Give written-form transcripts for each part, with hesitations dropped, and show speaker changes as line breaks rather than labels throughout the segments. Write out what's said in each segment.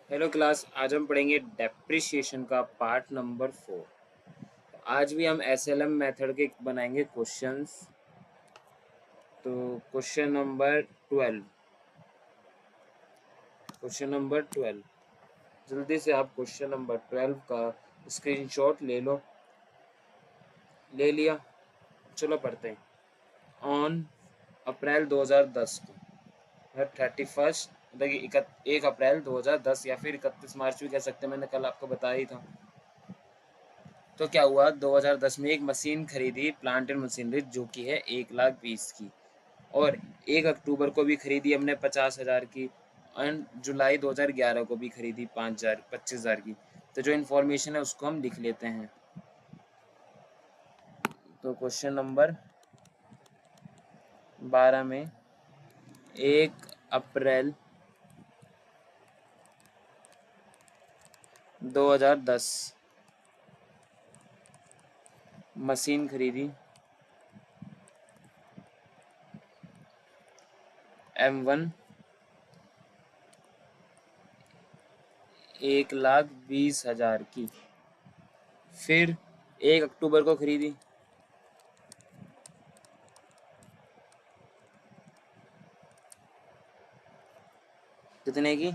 Hello class, आज हम पढ़ेंगे डेप्रिसिएशन का पार्ट नंबर 4। आज भी हम एसएलएम मेथड के बनाएंगे क्वेश्चंस। तो क्वेश्चन नंबर 12 जल्दी से आप क्वेश्चन नंबर 12 का स्क्रीनशॉट ले लो। ले लिया? चलो पढ़ते हैं। ऑन अप्रैल 2010 को, 31 मतलब 1 अप्रैल 2010 या फिर 31 मार्च भी कह सकते हैं, मैंने कल आपको बताया ही था। तो क्या हुआ, 2010 में एक मशीन खरीदी, प्लांट एंड मशीनरी, जो कि है 1,20,000 की। और 1 अक्टूबर को भी खरीदी हमने 50,000 की। एंड जुलाई 2011 को भी खरीदी 25,000 की। तो जो इन्फॉर्मेशन है उसको हम लिख लेते हैं। तो क्वेश्चन नंबर 12 में 1 अप्रैल 2010 मशीन खरीदी M1 1,20,000 की। फिर 1 अक्टूबर को खरीदी कितने की?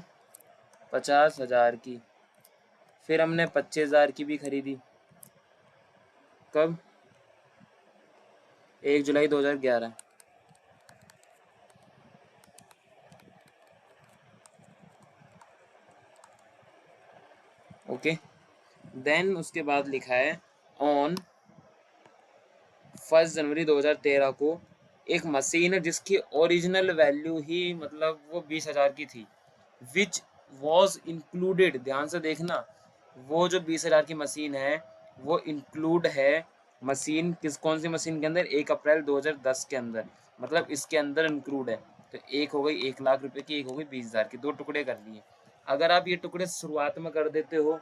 50,000 की। फिर हमने 25,000 की भी खरीदी। कब? 1 जुलाई 2011। ओके। देन उसके बाद लिखा है ऑन 1 जनवरी 2013 को एक मशीन है जिसकी ओरिजिनल वैल्यू ही मतलब वो 20,000 की थी, विच वॉज इंक्लूडेड। ध्यान से देखना, वो जो 20,000 की मशीन है वो इंक्लूड है। मशीन कौन सी मशीन के अंदर? 1 अप्रैल 2010 के अंदर, मतलब इसके अंदर इंक्लूड है। तो एक हो गई 1,00,000 रुपए की, एक हो गई 20,000 की, दो टुकड़े कर लिए। अगर आप ये टुकड़े शुरुआत में कर देते हो,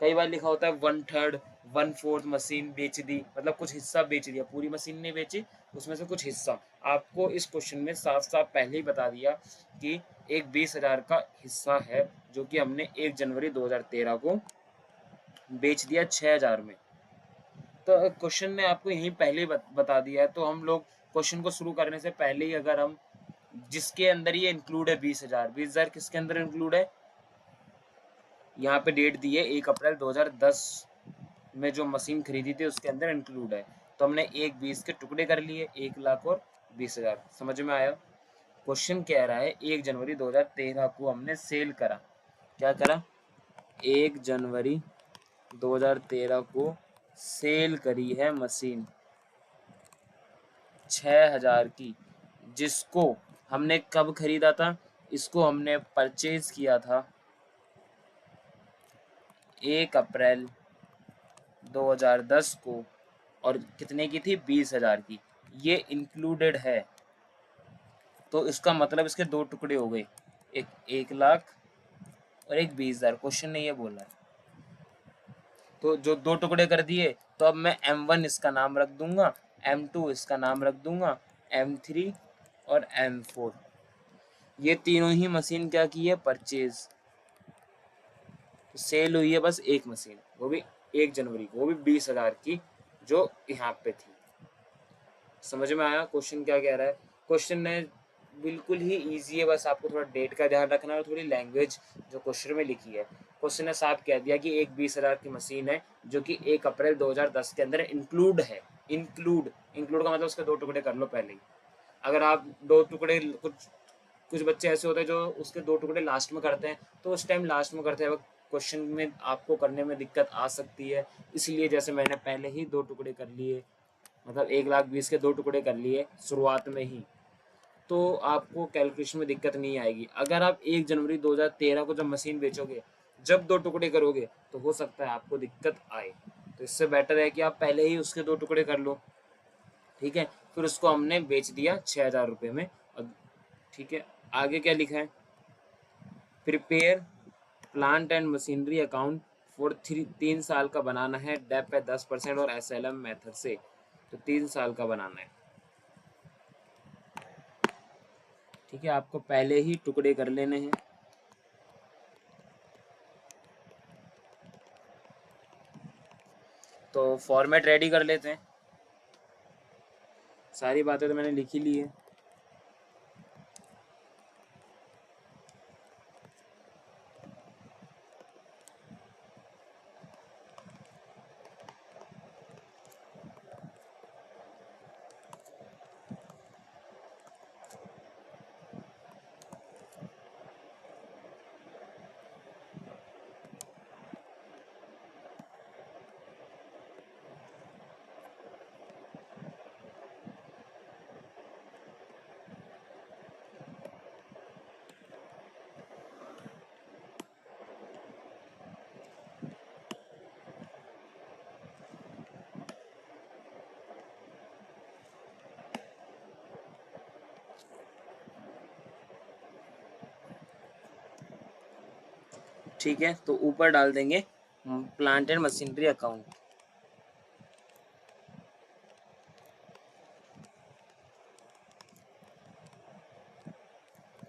कई बार लिखा होता है 1/3 1/4 मशीन बेच दी, मतलब कुछ हिस्सा बेच दिया, पूरी मशीन नहीं बेची, उसमें से कुछ हिस्सा। आपको इस क्वेश्चन में साफ साफ पहले ही बता दिया कि एक 20,000 का हिस्सा है जो कि हमने 1 जनवरी 2013 को बेच दिया 6,000 में। तो क्वेश्चन ने आपको यही पहले ही बता दिया है। तो हम लोग क्वेश्चन को शुरू करने से पहले ही अगर हम जिसके अंदर ये इंक्लूड है 20,000 किसके अंदर इंक्लूड है, यहाँ पे डेट दी है 1 अप्रैल 2010 में जो मशीन खरीदी थी उसके अंदर इंक्लूड है। तो हमने 1,20 के टुकड़े कर लिए, 1,00,000 और 20,000। समझ में आया? क्वेश्चन कह रहा है 1 जनवरी 2013 को हमने सेल करा। क्या करा? 1 जनवरी 2013 को सेल करी है मशीन 6,000 की, जिसको हमने कब खरीदा था? इसको हमने परचेज किया था 1 अप्रैल 2010 को, और कितने की थी? 20,000 की। ये इंक्लूडेड है। तो इसका मतलब इसके दो टुकड़े हो गए, एक 1,00,000 और एक 20,000। क्वेश्चन ने ये बोला है। तो जो दो टुकड़े कर दिए, तो अब मैं M1 इसका नाम रख दूंगा, M2 इसका नाम रख दूंगा, M3 और M4। ये तीनों ही मशीन क्या की है? परचेज। तो सेल हुई है बस एक मशीन, वो भी 1 जनवरी को, वो भी 20,000 की, जो यहाँ पे थी। समझ में आया क्वेश्चन क्या कह रहा है? क्वेश्चन ने बिल्कुल ही इजी है, बस आपको थोड़ा डेट का ध्यान रखना है और थोड़ी लैंग्वेज जो क्वेश्चन में लिखी है। क्वेश्चन ने साफ कह दिया कि एक 20,000 की मशीन है जो कि 1 अप्रैल 2010 के अंदर इंक्लूड है। इंक्लूड का मतलब उसके दो टुकड़े कर लो पहले ही। अगर आप दो टुकड़े, कुछ कुछ बच्चे ऐसे होते हैं जो उसके दो टुकड़े लास्ट में करते हैं, तो उस टाइम लास्ट में करते वक्त क्वेश्चन में आपको करने में दिक्कत आ सकती है। इसलिए जैसे मैंने पहले ही दो टुकड़े कर लिए, मतलब 1,20,000 के दो टुकड़े कर लिए शुरुआत में ही, तो आपको कैलकुलेशन में दिक्कत नहीं आएगी। अगर आप 1 जनवरी 2013 को जब मशीन बेचोगे, जब दो टुकड़े करोगे, तो हो सकता है आपको दिक्कत आए। तो इससे बेटर है कि आप पहले ही उसके दो टुकड़े कर लो। ठीक है, फिर उसको हमने बेच दिया 6,000 रुपये में। ठीक है, आगे क्या लिखा है? Prepare plant and machinery account for 3 साल का बनाना है, डेप है 10% और SLM मेथड से। तो 3 साल का बनाना है। ठीक है, आपको पहले ही टुकड़े कर लेने हैं। तो फॉर्मेट रेडी कर लेते हैं। सारी बातें तो मैंने लिख ही ली है। ठीक है, तो ऊपर डाल देंगे प्लांट एंड मशीनरी अकाउंट।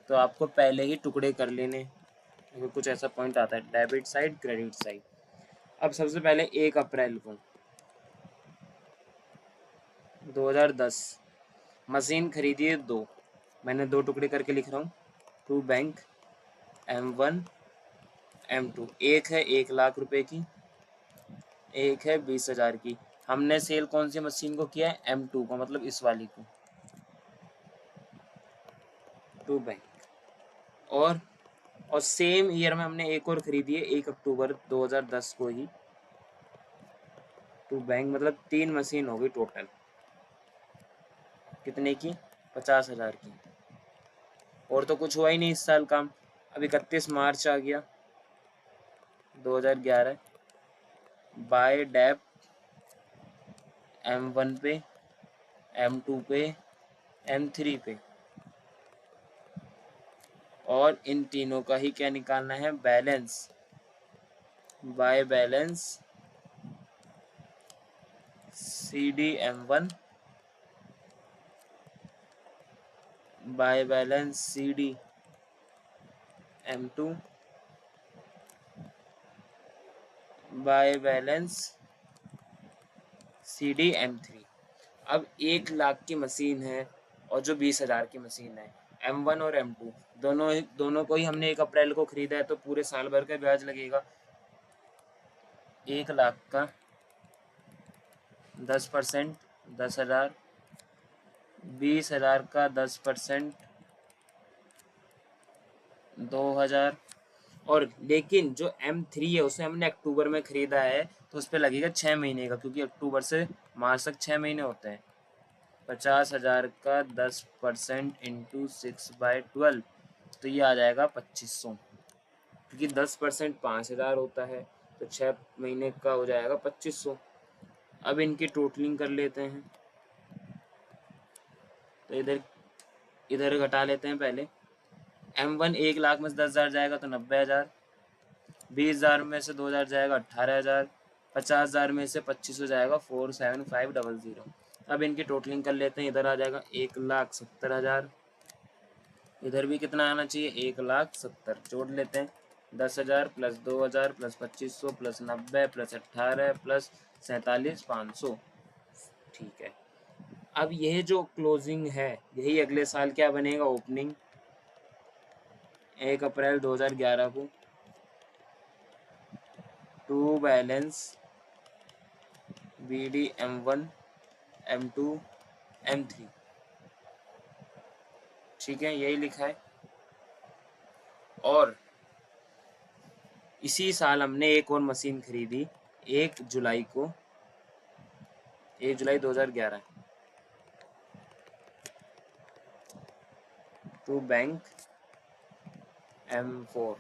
तो आपको पहले ही टुकड़े कर लेने, अगर कुछ ऐसा पॉइंट आता है डेबिट साइड क्रेडिट साइड। अब सबसे पहले 1 अप्रैल को 2010 मशीन खरीदी है 2, मैंने 2 टुकड़े करके लिख रहा हूँ। टू बैंक M1 M2, एक है 1 लाख रुपए की, एक है 20,000 की। हमने सेल कौन सी मशीन को किया है? M2 को, मतलब इस वाली को। टू बैंक और सेम ईयर में हमने एक और खरीदी है 1 अक्टूबर 2010 को ही। टू बैंक मतलब 3 मशीन हो गई टोटल। कितने की? 50,000 की। और तो कुछ हुआ ही नहीं इस साल काम। अब 31 मार्च आ गया 2011, बाय डेप M1 पे, M2 पे, M3 पे, और इन तीनों का ही क्या निकालना है? Balance. By balance CD M1 by balance CD M2 by balance CD M3। अब 1 लाख की मशीन है और जो 20,000 की मशीन है, M1 और M2 दोनों को ही हमने 1 अप्रैल को खरीदा है, तो पूरे साल भर का ब्याज लगेगा। 1 लाख का 10%, 10,000, 20,000 का 10%, 2,000। और लेकिन जो M3 है उसे हमने अक्टूबर में खरीदा है, तो उस पर लगेगा 6 महीने का, क्योंकि अक्टूबर से मार्च तक 6 महीने होते हैं। 50,000 का 10% इंटू 6/12, तो ये आ जाएगा 2500, क्योंकि 10% 5,000 होता है, तो 6 महीने का हो जाएगा 2500। अब इनकी टोटलिंग कर लेते हैं, तो इधर इधर घटा लेते हैं पहले। M1 1 लाख में से 10,000 जाएगा तो 90,000, 20,000 में से 2,000 जाएगा 18,000, 50,000 में से 2500 जाएगा 47500। अब इनकी टोटलिंग कर लेते हैं, इधर आ जाएगा 1,70,000, इधर भी कितना आना चाहिए? 1,70,000। जोड़ लेते हैं, 10,000 plus 2,000 plus 2500 plus 90 plus 18 plus 47,500। ठीक है। अब यह जो क्लोजिंग है यही अगले साल क्या बनेगा? ओपनिंग। 1 अप्रैल 2011 को to balance BD M1 M2 M3। ठीक है, यही लिखा है। और इसी साल हमने एक और मशीन खरीदी 1 जुलाई को, 1 जुलाई 2011, टू बैंक M4।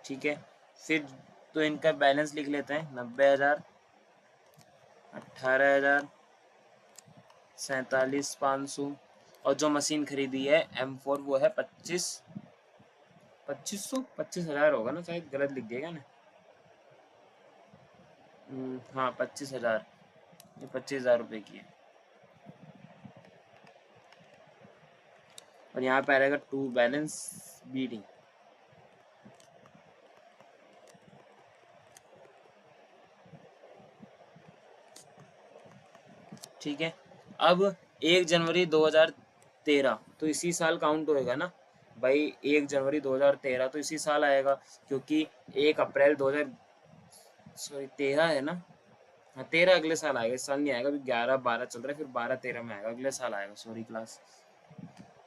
ठीक है, फिर तो इनका बैलेंस लिख लेते हैं। 90,000, 18,000, 47,500। और जो मशीन खरीदी है M4 वो है 25,000 होगा ना, शायद गलत लिख दिएगा ना। हाँ 25,000, ये 25,000 रुपये की है। और यहाँ पे आएगा टू बैलेंस BD। ठीक है। अब 1 जनवरी 2013 तो इसी साल काउंट होएगा ना भाई, 1 जनवरी 2013 तो इसी साल आएगा, क्योंकि 1 अप्रैल 2000 सॉरी 13 है ना, हाँ 13 अगले साल आएगा, इस साल नहीं आएगा, अभी 11-12 चल रहा है, फिर 12-13 में आएगा, अगले साल आएगा, सॉरी क्लास।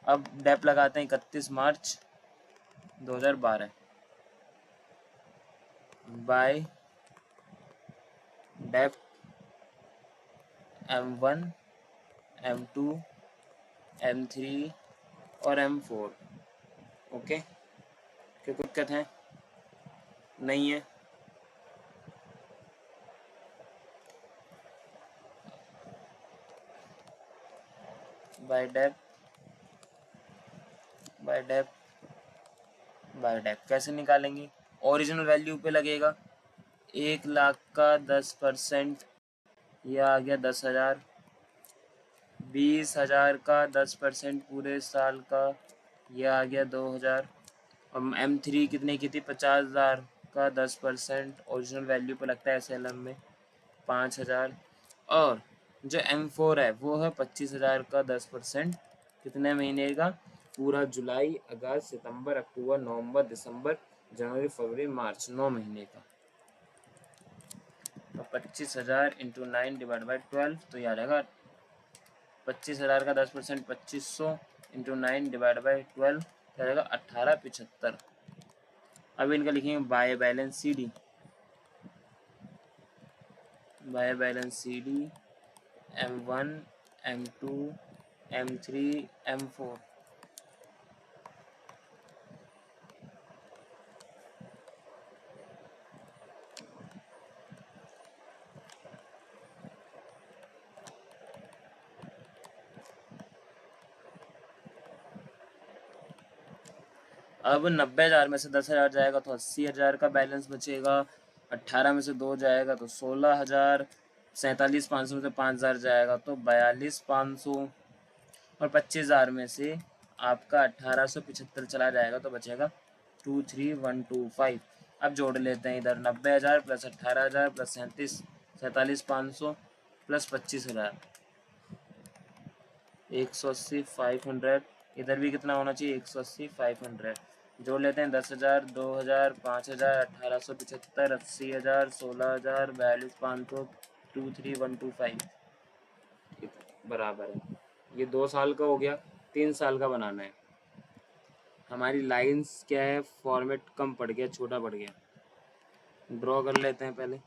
अब डेप लगाते हैं 31 मार्च 2012 bye Depp M1 M2 M3 और M4। ओके, क्या कोई दिक्कत है? नहीं है। By dep by dep by dep कैसे निकालेंगे? ओरिजिनल वैल्यू पे लगेगा, 1 लाख का 10%, यह आ गया 10,000। 20,000 का 10% पूरे साल का, यह आ गया 2,000। और M3 कितने की थी? 50,000 का 10% ओरिजिनल वैल्यू पे लगता है SLM में, 5,000। और जो M4 है वो है 25,000 का 10%, कितने महीने का? पूरा जुलाई अगस्त सितंबर अक्टूबर नवंबर दिसंबर जनवरी फरवरी मार्च, 9 महीने का। तो 25,000 इंटू 9 डिवाइड बाई 12, तो ये आ जाएगा 25,000 का 10%, 2500 इंटू 9 डिवाइड बाई 12, क्या जाएगा? 1875। अब इनका लिखेंगे by balance C D, by balance C D M1 M2 M3 M4। अब 90,000 में से 10,000 जाएगा तो 80,000 का बैलेंस बचेगा, 18 में से 2 जाएगा तो 16,000, 47,500 में से 5,000 जाएगा तो 42,500, और 25,000 में से आपका 1,875 चला जाएगा तो बचेगा 23,125। अब जोड़ लेते हैं इधर, 90,000 प्लस 18,000 प्लस 47,500 प्लस 25,000, 180 500। इधर भी कितना होना चाहिए? 180 500। जोड़ लेते हैं 10,000 2,000 5,000 1,875 80,000 16,000 42,500 23,125 बराबर है। ये 2 साल का हो गया, 3 साल का बनाना है। हमारी लाइंस क्या है? फॉर्मेट कम पड़ गया, छोटा पड़ गया, ड्रॉ कर लेते हैं पहले।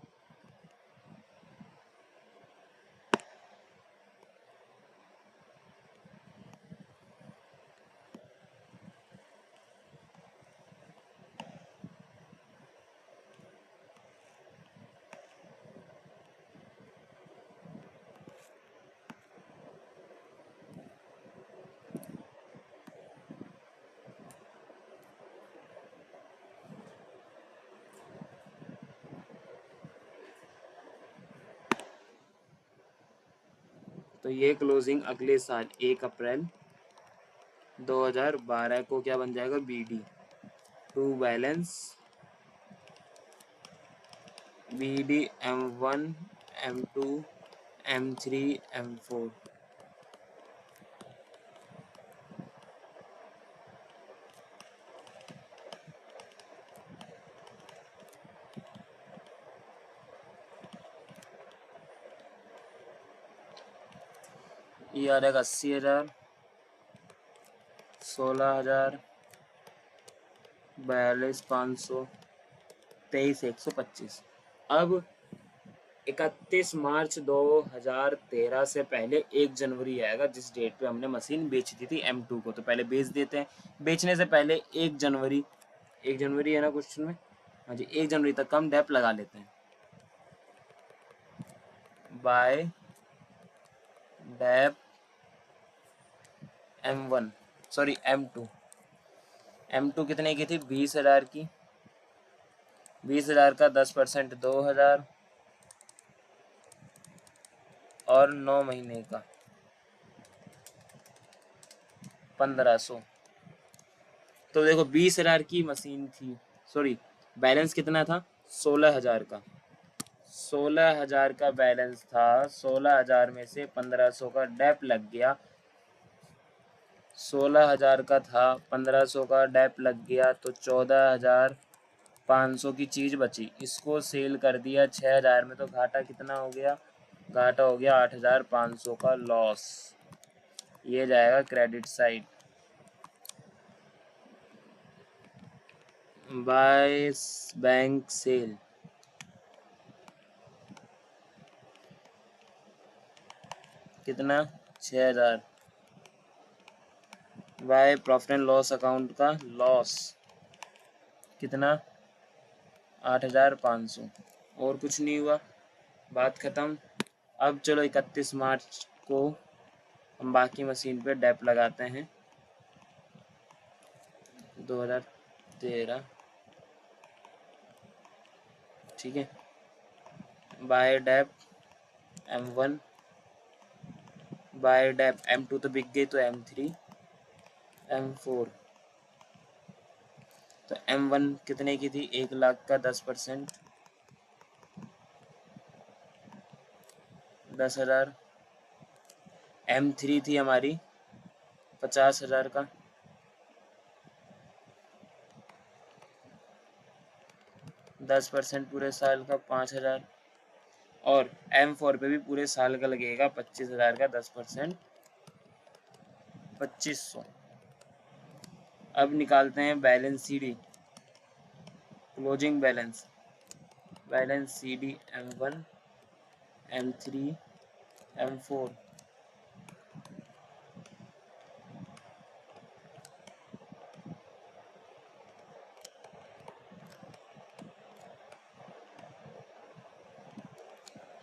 तो ये क्लोजिंग अगले साल 1 अप्रैल 2012 को क्या बन जाएगा? BD to balance BD M1 M2 M3 M4। ये आ जाएगा 80,000 16,000 42,500 23,125। अब 31 मार्च 2013 से पहले 1 जनवरी आएगा, जिस डेट पे हमने मशीन बेच दी थी M2 को। तो पहले बेच देते हैं, बेचने से पहले 1 जनवरी, 1 जनवरी है ना क्वेश्चन में, हाँ जी 1 जनवरी तक हम डेप लगा लेते हैं। Bye Depp M1 sorry M2 कितने की थी? 20,000 की, 20,000 का 10% 2,000 और 9 महीने का 1,500। तो देखो 20,000 की मशीन थी, सॉरी बैलेंस कितना था? 16,000 का, 16,000 का बैलेंस था, 16,000 में से 1500 का डेप लग गया। 16,000 का था, 1500 का डेप लग गया, तो 14,500 की चीज़ बची। इसको सेल कर दिया 6,000 में, तो घाटा कितना हो गया? घाटा हो गया 8,500 का लॉस। ये जाएगा credit side. By bank sale, कितना? 6,000। By profit and loss account का लॉस कितना? 8,500। और कुछ नहीं हुआ, बात ख़त्म। अब चलो 31 मार्च को हम बाकी मशीन पे डेप लगाते हैं। 2013, ठीक है। By Depp M1, bye Depp M2 तो बिक गई, तो M3, M4। तो M1 कितने की थी? 1,00,000 का 10%, 10,000। M3 थी हमारी 50,000 का, 10% पूरे साल का 5,000। और M4 पे भी पूरे साल का लगेगा 25,000 का 10%, 2,500। अब निकालते हैं balance CD, closing balance. Balance CD M1, M3, M4।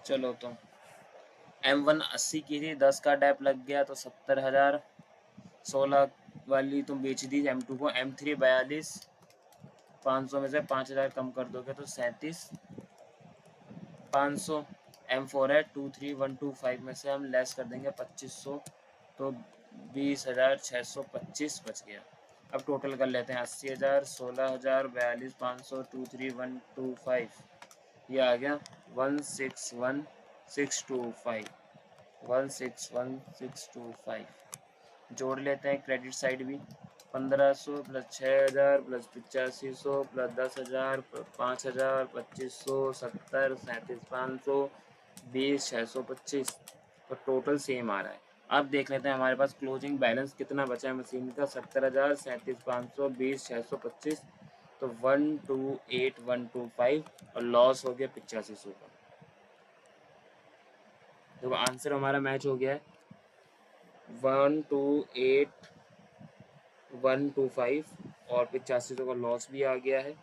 चलो तो M1 80 की थी, 10 का डेप लग गया तो 70,000। 16 वाली तुम बेच दी M2 को। M3 42, 500 में से 5,000 कम कर दोगे तो 37,500। M4 है 23,125 में से हम लेस कर देंगे 2,500, तो 20,625 बच गया। अब टोटल कर लेते हैं। 80,000, 16,000, 42,500, 23,125, ये आ गया 161,625, 161,625। जोड़ लेते हैं क्रेडिट साइड भी। 1,500 प्लस 6,000 प्लस 8,500 प्लस 10,000 5,000 2,500 70 37,500 20,625, तो टोटल सेम आ रहा है। अब देख लेते हैं हमारे पास क्लोजिंग बैलेंस कितना बचा है मशीन का। 70,000, 37,500, 20,625, तो 128,125, और लॉस हो गया 8,500 का। तो आंसर हमारा मैच हो गया है। 128,125 और 8,500 का लॉस भी आ गया है।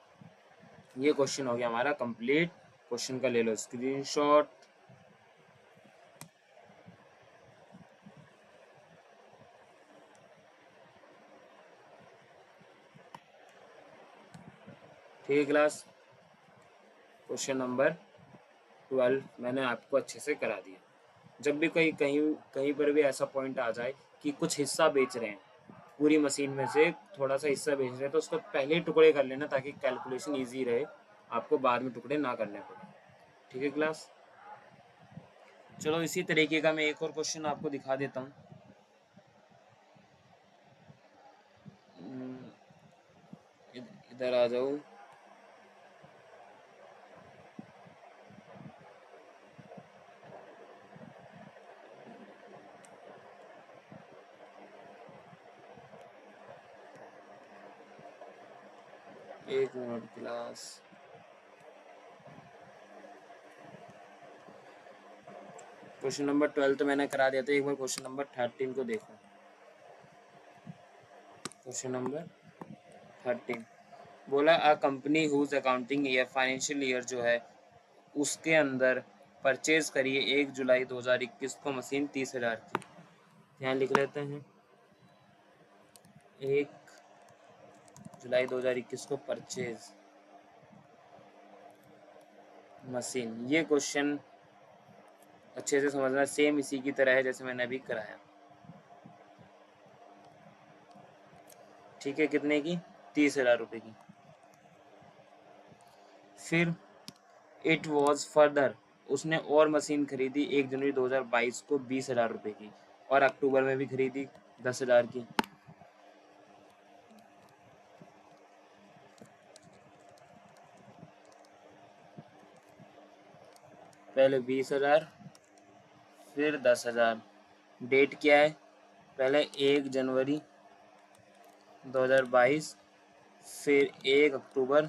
ये क्वेश्चन हो गया हमारा कंप्लीट। क्वेश्चन का ले लो स्क्रीनशॉट। ठीक है क्लास, क्वेश्चन नंबर 12 मैंने आपको अच्छे से करा दिया। जब भी कहीं कहीं कहीं पर भी ऐसा पॉइंट आ जाए कि कुछ हिस्सा बेच रहे हैं, पूरी मशीन में से थोड़ा सा हिस्सा बेच रहे हैं, तो उसको पहले ही टुकड़े कर लेना ताकि कैलकुलेशन ईजी रहे, आपको बाद में टुकड़े ना करने पड़े। ठीक है क्लास, चलो इसी तरीके का मैं एक और क्वेश्चन आपको दिखा देता हूँ। इधर आ जाओ। एक मिनट क्लास, क्वेश्चन नंबर 12 तो मैंने करा दिया था, एक बार क्वेश्चन नंबर 13 को देखो। क्वेश्चन नंबर 13 बोला a company whose accounting year financial year जो है उसके अंदर परचेज करिए 1 जुलाई 2021 को मशीन 30,000 की। यहाँ लिख लेते हैं 1 जुलाई 2021 को परचेज मशीन। ये क्वेश्चन अच्छे से समझना, सेम इसी की तरह है जैसे मैंने अभी कराया। ठीक है, कितने की? 30,000 रुपये की। फिर इट वॉज फर्दर, उसने और मशीन खरीदी 1 जनवरी 2022 को 20,000 रुपये की, और अक्टूबर में भी खरीदी 10,000 की। पहले 20,000 फिर 10,000। डेट क्या है? पहले 1 जनवरी 2022 फिर 1 अक्टूबर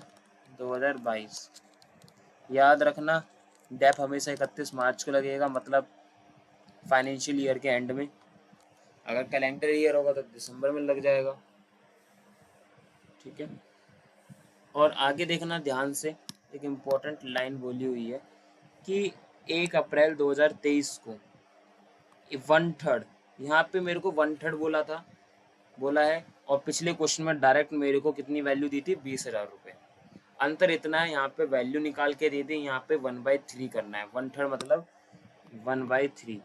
2022। याद रखना डेप हमेशा 31 मार्च को लगेगा, मतलब फाइनेंशियल ईयर के एंड में। अगर कैलेंडर ईयर होगा तो दिसंबर में लग जाएगा। ठीक है, और आगे देखना ध्यान से, एक इम्पोर्टेंट लाइन बोली हुई है कि 1 अप्रैल 2023 को 1/3, यहाँ पे मेरे को 1/3 बोला है, और पिछले क्वेश्चन में डायरेक्ट मेरे को कितनी वैल्यू दी थी? 20,000 रुपये। अंतर इतना है, यहाँ पे वैल्यू निकाल के दे दी, यहाँ पे 1/3 करना है। 1/3 मतलब 1/3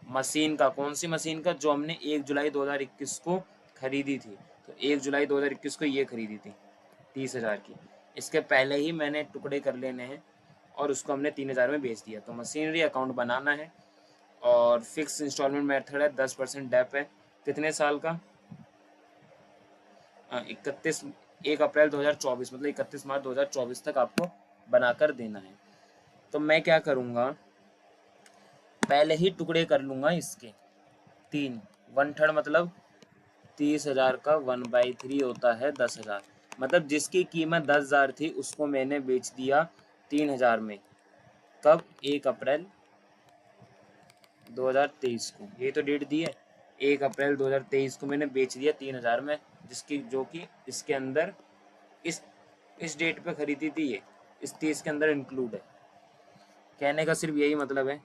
मशीन का। कौन सी मशीन का? जो हमने 1 जुलाई 2021 को खरीदी थी। तो 1 जुलाई 2021 को ये खरीदी थी 30,000 की। इसके पहले ही मैंने टुकड़े कर लेने हैं और उसको हमने 3,000 में बेच दिया। तो मशीनरी अकाउंट बनाना है और फिक्स इंस्टॉलमेंट मेथड है, 10% डेप है। कितने साल का? 1 अप्रैल 2024 मतलब 31 मार्च 2024 तक आपको बनाकर देना है। तो मैं क्या करूँगा, पहले ही टुकड़े कर लूँगा इसके 3। 1/3 मतलब 30,000 का 1/3 होता है 10,000। मतलब जिसकी कीमत 10,000 थी उसको मैंने बेच दिया 3,000 में। कब? 1 अप्रैल 2023 को। ये तो डेट दी है, 1 अप्रैल 2023 को मैंने बेच दिया 3,000 में, जिसकी जो कि इसके अंदर इस इस डेट पे खरीदी थी, ये इस 30 के अंदर इंक्लूड है। कहने का सिर्फ यही मतलब है,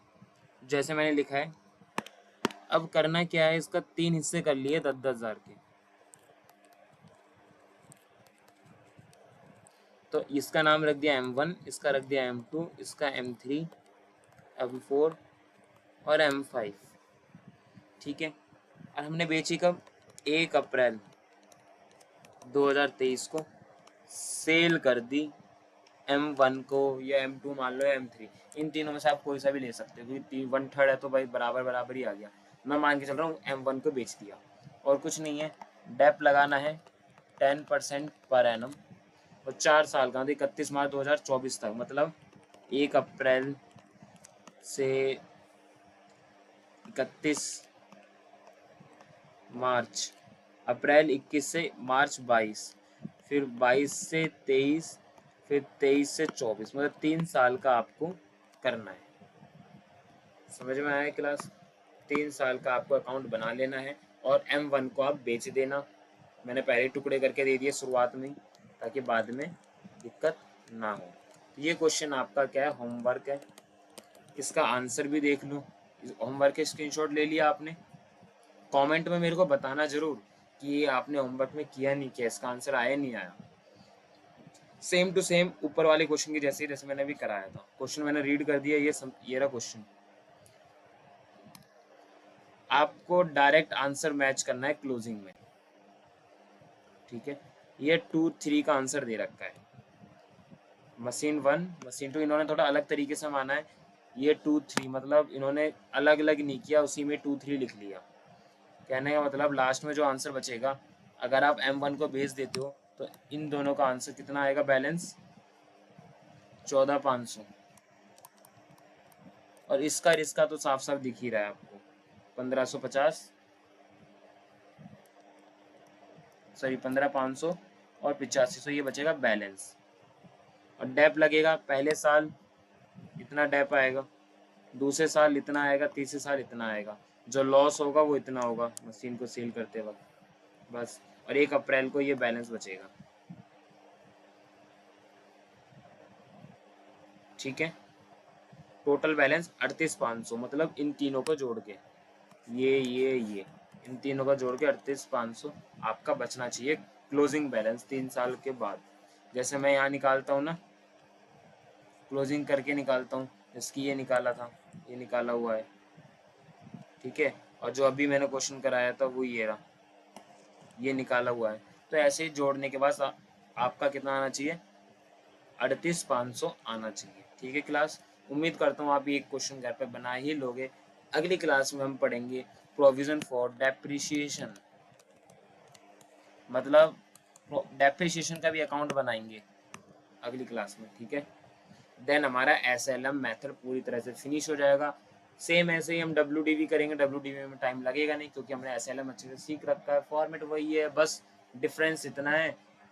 जैसे मैंने लिखा है। अब करना क्या है, इसका 3 हिस्से कर लिए 10,000 के। तो इसका नाम रख दिया M1, इसका रख दिया M2, इसका M3, M4 और M5। ठीक है, और हमने बेची कब? 1 अप्रैल 2023 को। सेल कर दी M1 को, या M2 मान लो, या M3, इन तीनों में से आप कोई सा भी ले सकते हो, क्योंकि 1/3 है तो भाई बराबर बराबर ही आ गया। मैं मान के चल रहा हूँ M1 को बेच दिया, और कुछ नहीं है। डेप लगाना है 10% पर एनम, और 4 साल का, 31 मार्च 2024 तक, मतलब 1 अप्रैल से 31 मार्च, अप्रैल 21 से मार्च 22, फिर 22 से 23, फिर 23 से 24, मतलब 3 साल का आपको करना है। समझ में आया क्लास? 3 साल का आपको अकाउंट बना लेना है, और M1 को आप बेच देना। मैंने पहले टुकड़े करके दे दिए शुरुआत में, ताकि बाद में दिक्कत ना हो। ये क्वेश्चन आपका क्या है? होमवर्क है। इसका आंसर भी देख लो। होमवर्क के स्क्रीनशॉट ले लिया आपने? कमेंट में मेरे को बताना जरूर कि ये आपने होमवर्क में किया नहीं किया, इसका आंसर आया नहीं आया। सेम टू सेम ऊपर वाले क्वेश्चन की जैसे मैंने अभी कराया था। क्वेश्चन मैंने रीड कर दिया, ये रहा क्वेश्चन। आपको डायरेक्ट आंसर मैच करना है क्लोजिंग में। ठीक है, ये 2, 3 का आंसर दे रखा है। मशीन 1, मशीन 2 इन्होंने थोड़ा अलग तरीके से माना है। ये 2, 3 मतलब इन्होंने अलग अलग नहीं किया, उसी में 2, 3 लिख लिया। कहने का मतलब लास्ट में जो आंसर बचेगा, अगर आप M1 को भेज देते हो तो इन दोनों का आंसर कितना आएगा? बैलेंस 14,500। और इसका तो साफ साफ दिख ही रहा है आपको, 1550, सॉरी 15,500 और 8500, ये बचेगा बैलेंस। और डेप लगेगा, पहले साल इतना डेप आएगा, दूसरे साल इतना आएगा, तीसरे साल इतना आएगा। जो लॉस होगा वो इतना होगा मशीन को सेल करते वक्त, बस। और 1 अप्रैल को ये बैलेंस बचेगा। ठीक है, टोटल बैलेंस 38,500, मतलब इन तीनों को जोड़ के, ये इन तीनों का जोड़ के 38,500 आपका बचना चाहिए क्लोजिंग बैलेंस 3 साल के बाद। जैसे मैं यहाँ निकालता हूँ ना, क्लोजिंग करके निकालता हूँ, जिसकी ये निकाला था, ये निकाला हुआ है। ठीक है, और जो अभी मैंने क्वेश्चन कराया था वो ये रहा, ये निकाला हुआ है। तो ऐसे ही जोड़ने के बाद आपका कितना आना चाहिए? 38,500 आना चाहिए। ठीक है क्लास, उम्मीद करता हूँ आप ये क्वेश्चन घर पे बना ही लोगे। अगली क्लास में हम पढ़ेंगे प्रोविजन फॉर डेप्रिसिएशन, मतलब डेप्रिसिएशन का भी अकाउंट बनाएंगे अगली क्लास में। ठीक है, देन हमारा SLM मेथड पूरी तरह से फिनिश हो जाएगा। सेम ऐसे ही हम WDV करेंगे, WDV में टाइम लगेगा नहीं क्योंकि हमने SLM अच्छे से सीख रखा है, फॉर्मेट वही है, बस डिफरेंस इतना है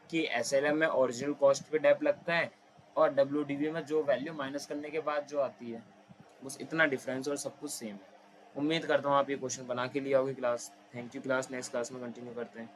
कि SLM में ओरिजिनल कॉस्ट पे डेप लगता है और WDV में जो वैल्यू माइनस करने के बाद जो आती है, बस इतना डिफरेंस और सब कुछ सेम है। उम्मीद करता हूँ आप ये क्वेश्चन बना के लिए आओगे class. Thank you class, next class में कंटिन्यू करते हैं।